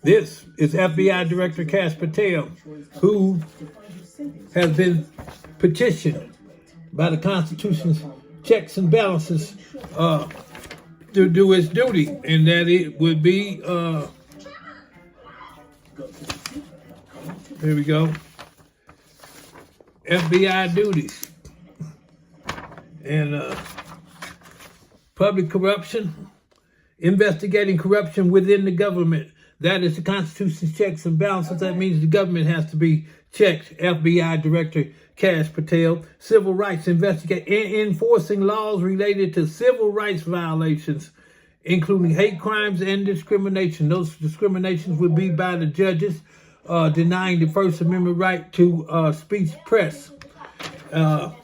This is FBI Director Kash Patel, who has been petitioned by the Constitution's checks and balances to do its duty, and that it would be, here we go, FBI duties and public corruption, investigating corruption within the government. That is the Constitution's checks and balances. That means the government has to be checked. FBI Director Kash Patel. Civil rights investigate enforcing laws related to civil rights violations, including hate crimes and discrimination. Those discriminations would be by the judges denying the First Amendment right to speech press. So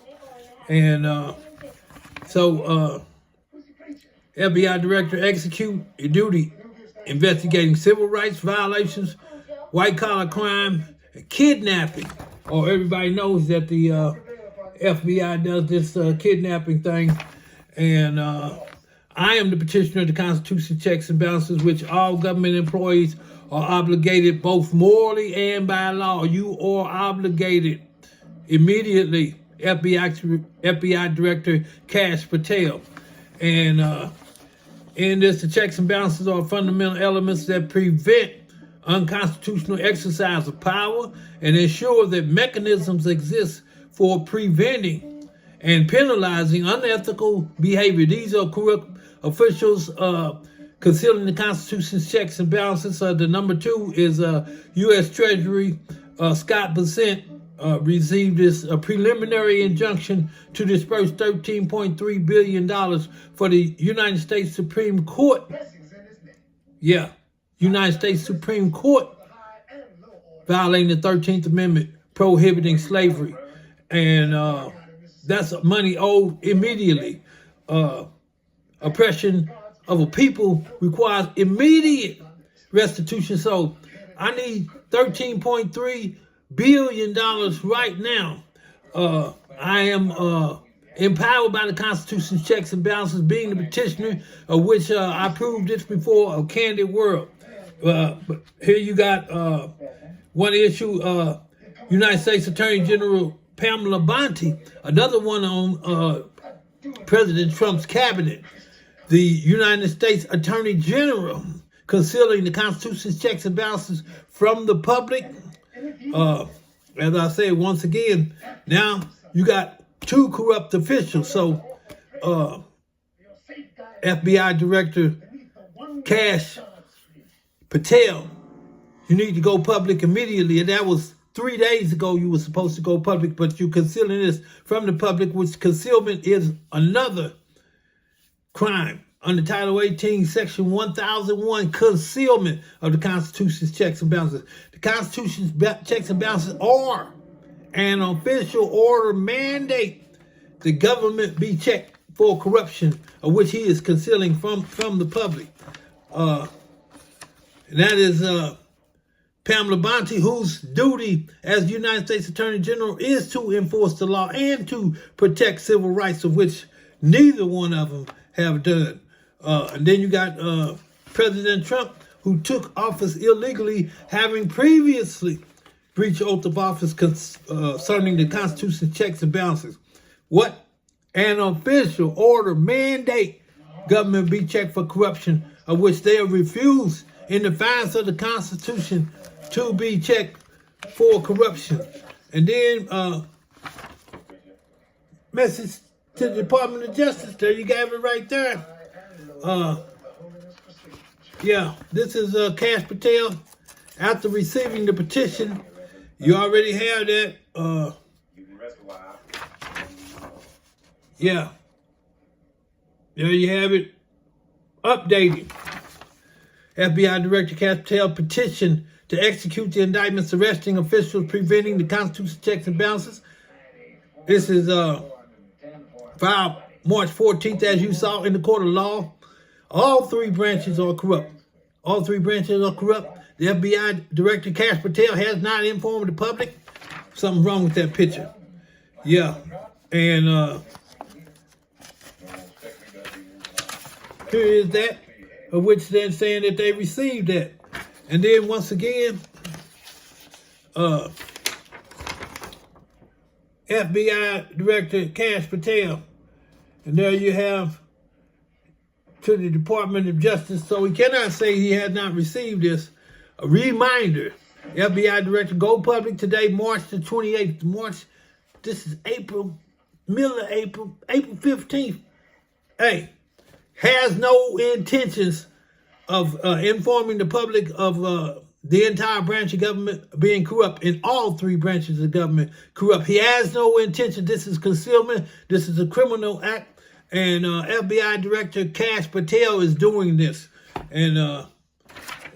FBI Director execute a duty investigating civil rights violations, white-collar crime, kidnapping. Everybody knows that the FBI does this kidnapping thing. And I am the petitioner of the Constitution checks and balances, which all government employees are obligated both morally and by law. You are obligated immediately, FBI Director Kash Patel. And in this, the checks and balances are fundamental elements that prevent unconstitutional exercise of power and ensure that mechanisms exist for preventing and penalizing unethical behavior. These are corrupt officials concealing the Constitution's checks and balances. The number 2 is U.S. Treasury Scott Bessent received this preliminary injunction to disburse $13.3 billion for the United States Supreme Court. Yeah, United States Supreme Court violating the 13th Amendment, prohibiting slavery. And that's money owed immediately. Oppression of a people requires immediate restitution. So I need $13.3 billion right now. I am empowered by the Constitution's checks and balances, being the petitioner, of which I proved this before, a candid world. But here you got one issue, United States Attorney General Pamela Bondi, another one on President Trump's cabinet. The United States Attorney General concealing the Constitution's checks and balances from the public. As I said, once again, now you got 2 corrupt officials. So FBI Director Kash Patel, you need to go public immediately. And that was 3 days ago you were supposed to go public, but you're concealing this from the public, which concealment is another crime under Title 18, Section 1001, concealment of the Constitution's checks and balances. The Constitution's checks and balances are an official order mandate the government be checked for corruption, of which he is concealing from the public. And that is Pamela Bondi, whose duty as United States Attorney General is to enforce the law and to protect civil rights, of which neither one of them have done. And then you got President Trump, who took office illegally, having previously breached oath of office concerning the Constitution's checks and balances. What? An official order mandate government be checked for corruption, of which they have refused in defiance of the Constitution to be checked for corruption. And then message to the Department of Justice. There you got it right there. Yeah, this is Kash Patel. After receiving the petition, you already have that. Yeah, there you have it. Updated. FBI Director Kash Patel petition to execute the indictments arresting officials preventing the Constitution's checks and balances. This is filed March 14th, as you saw, in the court of law. All 3 branches are corrupt. All 3 branches are corrupt. The FBI Director Kash Patel has not informed the public. Something's wrong with that picture. Yeah. And here is that, of which they're saying that they received that. And then once again, FBI Director Kash Patel. And there you have to the Department of Justice. So we cannot say he has not received this. A reminder, FBI Director, go public today, March the 28th. This is April, middle of April 15th. Hey, has no intentions of informing the public of the entire branch of government being corrupt, in all three branches of government corrupt. He has no intention. This is concealment. This is a criminal act. And FBI Director Kash Patel is doing this. And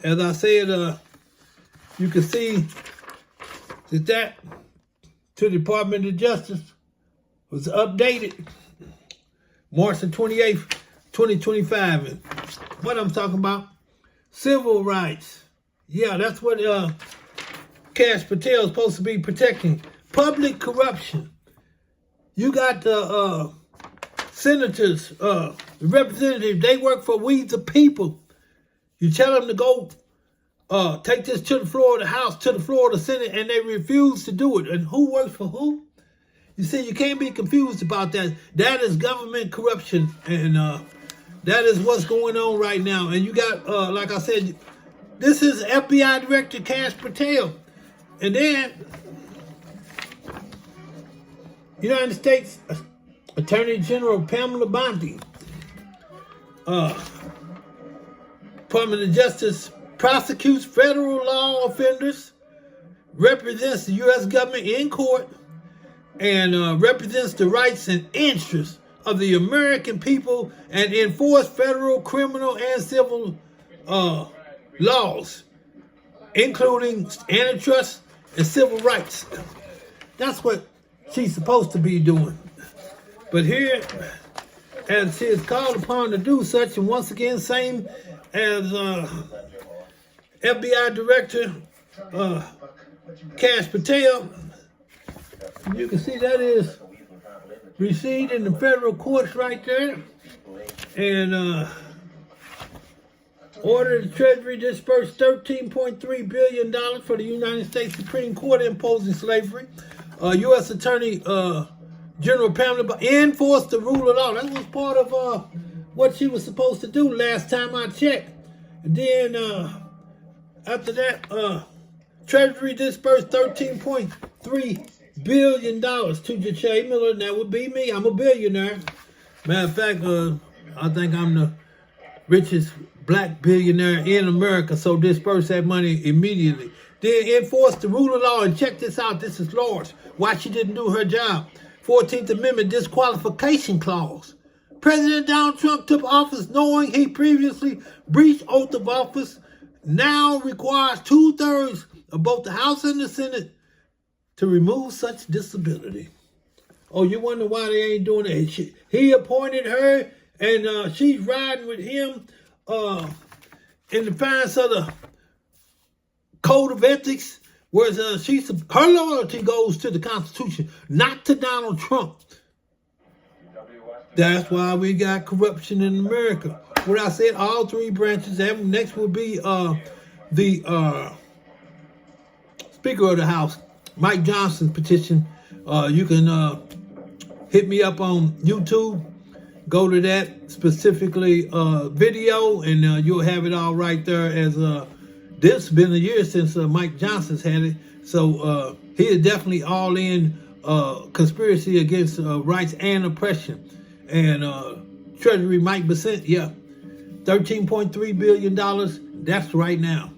as I said, you can see that to the Department of Justice was updated March the 28th, 2025. And what I'm talking about, civil rights. Yeah, that's what Kash Patel is supposed to be protecting. Public corruption. You got the senators, the representatives, they work for we the people. You tell them to go take this to the floor of the House, to the floor of the Senate, and they refuse to do it. And who works for who? You see, you can't be confused about that. That is government corruption, and that is what's going on right now. And you got, like I said, this is FBI Director Kash Patel. And then, United States Attorney General Pamela Bondi, Department of Justice, prosecutes federal law offenders, represents the U.S. government in court, and represents the rights and interests of the American people, and enforce federal, criminal, and civil laws, including antitrust and civil rights. That's what she's supposed to be doing. But here, as she is called upon to do such, and once again, same as FBI Director Kash Patel, you can see that is received in the federal courts right there. And order the Treasury disburse $13.3 billion for the United States Supreme Court imposing slavery. U.S. Attorney General Pamela Bondi enforced the rule of law. That was part of what she was supposed to do last time I checked. And then after that, Treasury disbursed $13.3 billion to Jachay Miller, and that would be me. I'm a billionaire. Matter of fact, I think I'm the richest black billionaire in America, so disperse that money immediately. Then enforce the rule of law, and check this out, this is large. Why she didn't do her job. 14th Amendment disqualification clause. President Donald Trump took office knowing he previously breached oath of office, now requires 2/3 of both the House and the Senate to remove such disability. Oh, you wonder why they ain't doing it? He appointed her, and she's riding with him in defiance of the code of ethics, whereas her loyalty goes to the Constitution, not to Donald Trump. That's why we got corruption in America. What I said, all three branches. And next will be the Speaker of the House, Mike Johnson's petition. You can hit me up on YouTube. Go to that specifically video, and you'll have it all right there. As this has been a year since Mike Johnson's had it, so he is definitely all in conspiracy against rights and oppression. And Treasury Mike Bessent, yeah, $13.3 billion. That's right now.